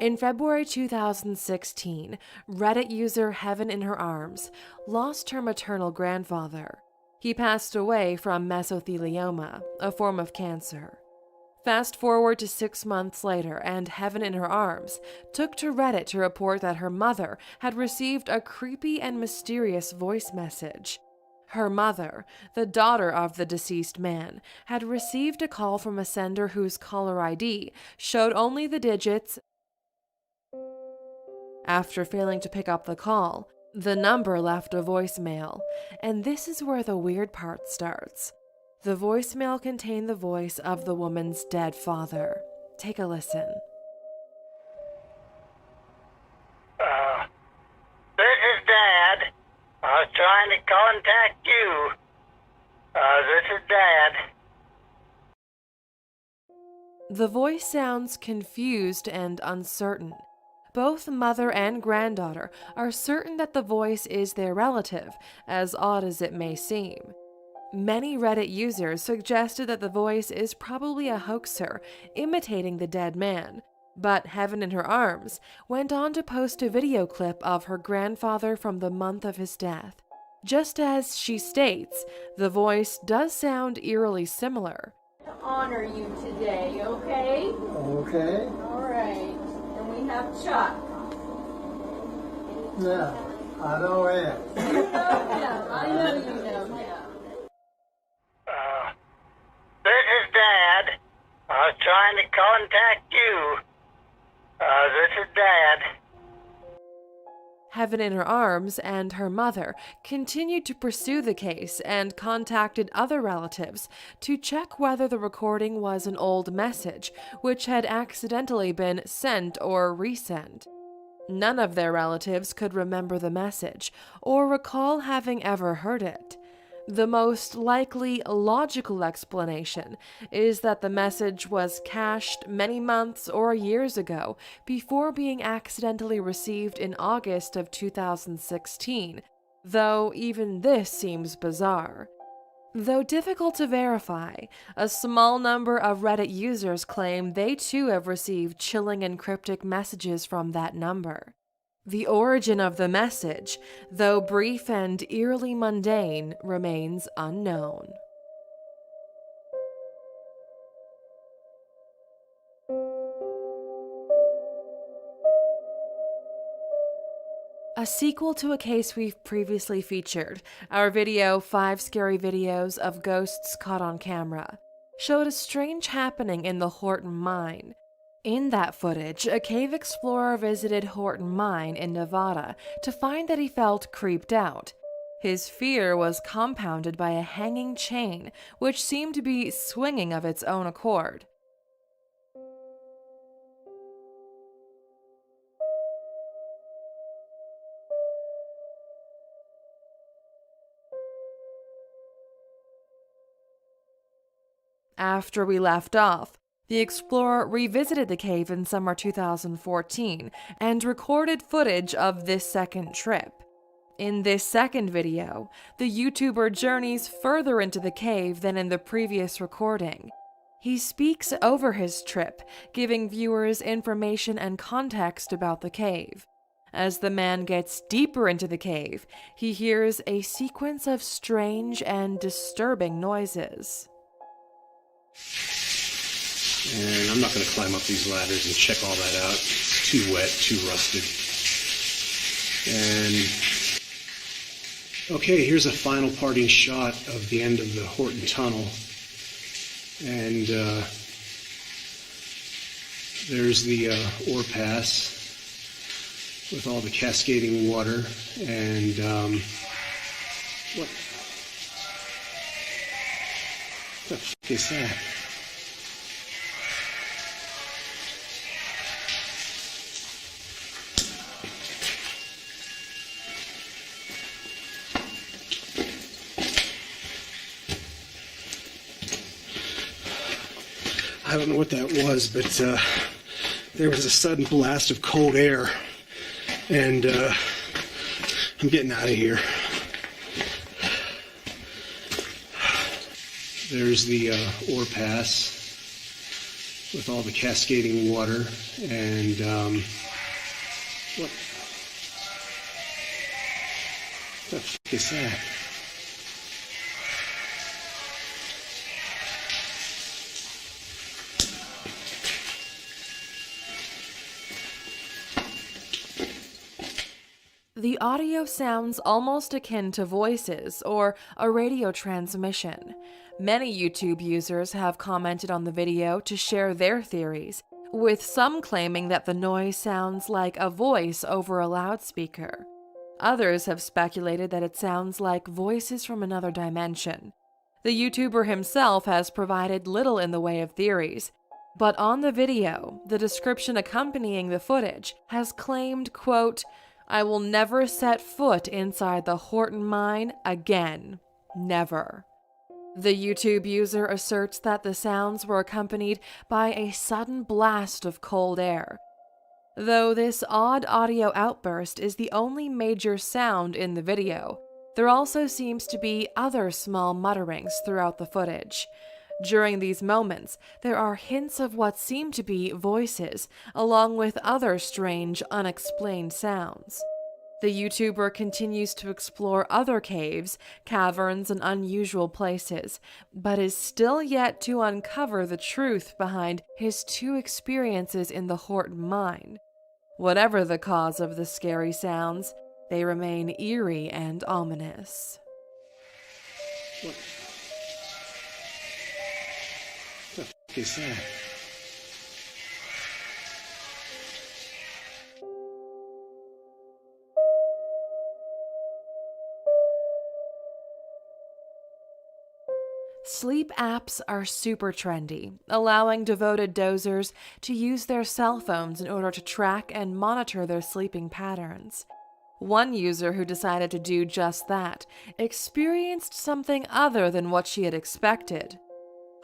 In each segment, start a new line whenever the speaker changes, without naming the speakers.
In February 2016, Reddit user Heaven in Her Arms lost her maternal grandfather. He passed away from mesothelioma, a form of cancer. Fast forward to 6 months later, and Heaven in Her Arms took to Reddit to report that her mother had received a creepy and mysterious voice message. Her mother, the daughter of the deceased man, had received a call from a sender whose caller ID showed only the digits. After failing to pick up the call, the number left a voicemail, and this is where the weird part starts. The voicemail contained the voice of the woman's dead father. Take a listen.
This is Dad. I was trying to contact you. This is Dad.
The voice sounds confused and uncertain. Both mother and granddaughter are certain that the voice is their relative, as odd as it may seem. Many Reddit users suggested that the voice is probably a hoaxer imitating the dead man, but Heaven in Her Arms went on to post a video clip of her grandfather from the month of his death. Just as she states, the voice does sound eerily similar.
To honor you today, okay?
Okay.
All right. And we have Chuck.
Yeah, I know it.
You know him. I know you know him.
This is Dad. I was trying to contact you. This is Dad.
Heaven in Her Arms and her mother continued to pursue the case and contacted other relatives to check whether the recording was an old message which had accidentally been sent or resent. None of their relatives could remember the message or recall having ever heard it. The most likely logical explanation is that the message was cached many months or years ago before being accidentally received in August of 2016, though even this seems bizarre. Though difficult to verify, a small number of Reddit users claim they too have received chilling and cryptic messages from that number. The origin of the message, though brief and eerily mundane, remains unknown. A sequel to a case we've previously featured, our video 5 Scary Videos of Ghosts Caught on Camera, showed a strange happening in the Horton Mine. In that footage, a cave explorer visited Horton Mine in Nevada to find that he felt creeped out. His fear was compounded by a hanging chain, which seemed to be swinging of its own accord. After we left off, the explorer revisited the cave in summer 2014 and recorded footage of this second trip. In this second video, the YouTuber journeys further into the cave than in the previous recording. He speaks over his trip, giving viewers information and context about the cave. As the man gets deeper into the cave, he hears a sequence of strange and disturbing noises.
And I'm not going to climb up these ladders and check all that out. It's too wet, too rusted. And okay, here's a final parting shot of the end of the Horton Tunnel. And there's the ore pass with all the cascading water. And what the fuck is that? I don't know what that was, but there was a sudden blast of cold air, and I'm getting out of here. There's the ore pass with all the cascading water, and what the fuck is that?
The audio sounds almost akin to voices or a radio transmission. Many YouTube users have commented on the video to share their theories, with some claiming that the noise sounds like a voice over a loudspeaker. Others have speculated that it sounds like voices from another dimension. The YouTuber himself has provided little in the way of theories, but on the video, the description accompanying the footage has claimed, quote, "I will never set foot inside the Horton mine again. Never." The YouTube user asserts that the sounds were accompanied by a sudden blast of cold air. Though this odd audio outburst is the only major sound in the video, there also seems to be other small mutterings throughout the footage. During these moments, there are hints of what seem to be voices, along with other strange, unexplained sounds. The YouTuber continues to explore other caves, caverns, and unusual places, but is still yet to uncover the truth behind his two experiences in the Horton mine. Whatever the cause of the scary sounds, they remain eerie and ominous.
What the fuck is that?
Sleep apps are super trendy, allowing devoted dozers to use their cell phones in order to track and monitor their sleeping patterns. One user who decided to do just that experienced something other than what she had expected.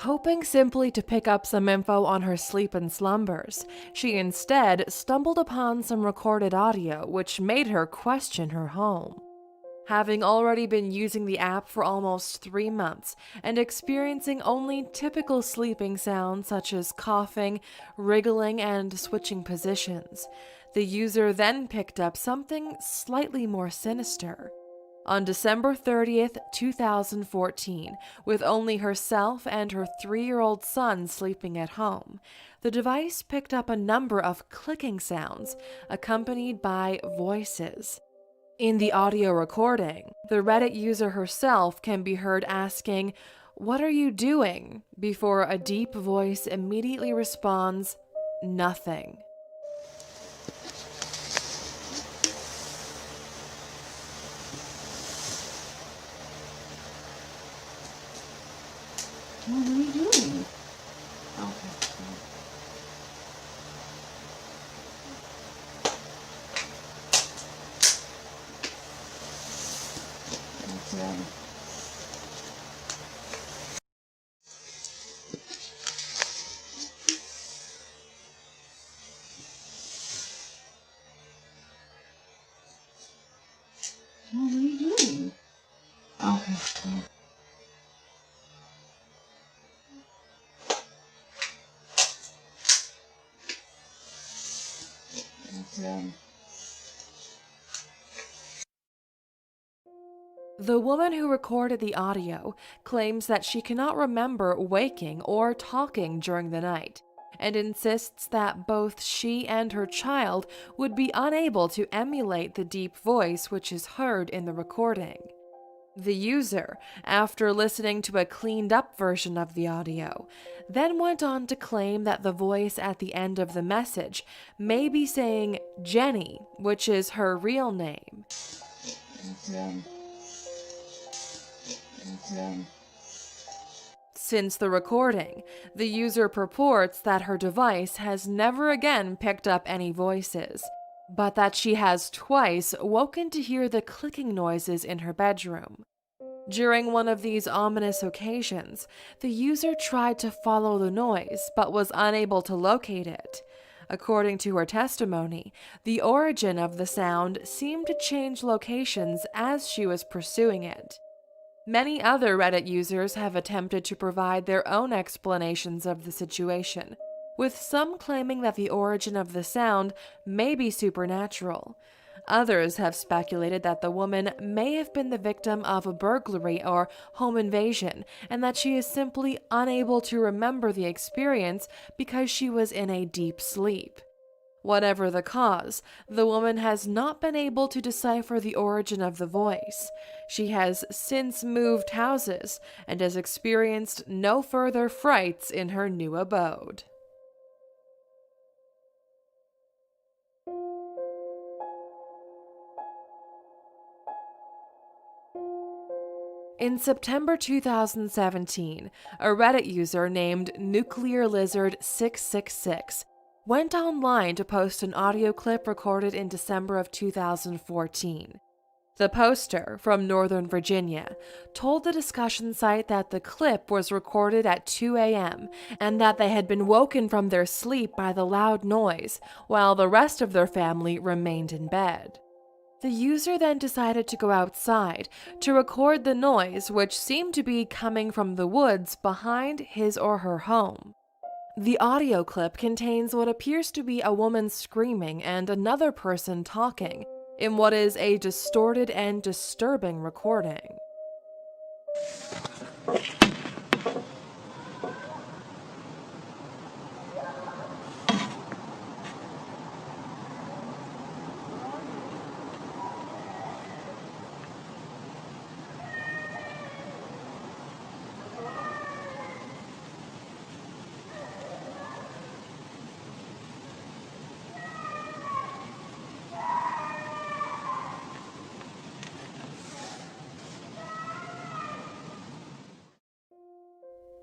Hoping simply to pick up some info on her sleep and slumbers, she instead stumbled upon some recorded audio which made her question her home. Having already been using the app for almost 3 months and experiencing only typical sleeping sounds such as coughing, wriggling, and switching positions, the user then picked up something slightly more sinister. On December 30th, 2014, with only herself and her 3-year-old son sleeping at home, the device picked up a number of clicking sounds accompanied by voices. In the audio recording, the Reddit user herself can be heard asking, "What are you doing?" before a deep voice immediately responds, "Nothing."
What are you doing? Okay. That's right. What are you doing? Okay. That's right.
The woman who recorded the audio claims that she cannot remember waking or talking during the night, and insists that both she and her child would be unable to emulate the deep voice which is heard in the recording. The user, after listening to a cleaned-up version of the audio, then went on to claim that the voice at the end of the message may be saying Jenny, which is her real name. Since the recording, the user purports that her device has never again picked up any voices, but that she has twice woken to hear the clicking noises in her bedroom. During one of these ominous occasions, the user tried to follow the noise but was unable to locate it. According to her testimony, the origin of the sound seemed to change locations as she was pursuing it. Many other Reddit users have attempted to provide their own explanations of the situation, with some claiming that the origin of the sound may be supernatural. Others have speculated that the woman may have been the victim of a burglary or home invasion, and that she is simply unable to remember the experience because she was in a deep sleep. Whatever the cause, the woman has not been able to decipher the origin of the voice. She has since moved houses and has experienced no further frights in her new abode. In September 2017, a Reddit user named Nuclear Lizard 666 went online to post an audio clip recorded in December of 2014. The poster, from Northern Virginia, told the discussion site that the clip was recorded at 2 a.m. and that they had been woken from their sleep by the loud noise, while the rest of their family remained in bed. The user then decided to go outside to record the noise, which seemed to be coming from the woods behind his or her home. The audio clip contains what appears to be a woman screaming and another person talking, in what is a distorted and disturbing recording.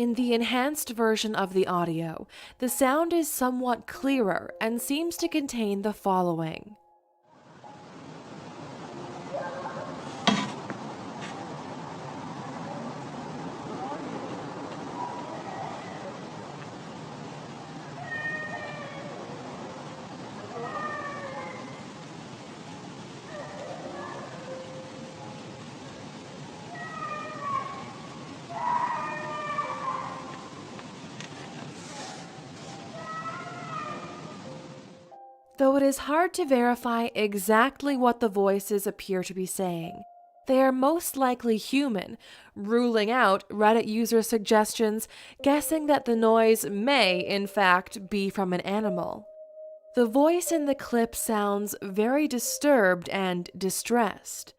In the enhanced version of the audio, the sound is somewhat clearer and seems to contain the following. Though it is hard to verify exactly what the voices appear to be saying, they are most likely human, ruling out Reddit user suggestions, guessing that the noise may, in fact, be from an animal. The voice in the clip sounds very disturbed and distressed.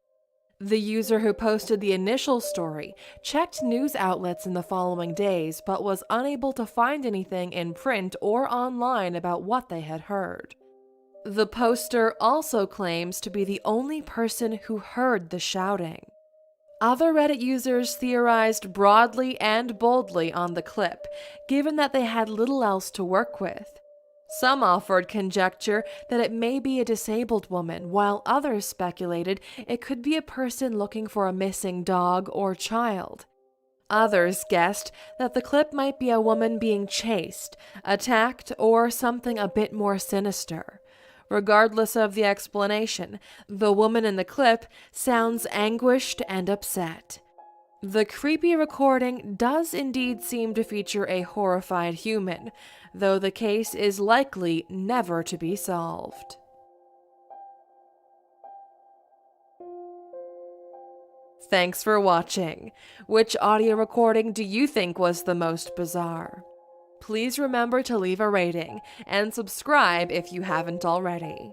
The user who posted the initial story checked news outlets in the following days, but was unable to find anything in print or online about what they had heard. The poster also claims to be the only person who heard the shouting. Other Reddit users theorized broadly and boldly on the clip, given that they had little else to work with. Some offered conjecture that it may be a disabled woman, while others speculated it could be a person looking for a missing dog or child. Others guessed that the clip might be a woman being chased, attacked, or something a bit more sinister. Regardless of the explanation, the woman in the clip sounds anguished and upset. The creepy recording does indeed seem to feature a horrified human, though the case is likely never to be solved. Thanks for watching. Which audio recording do you think was the most bizarre? Please remember to leave a rating and subscribe if you haven't already.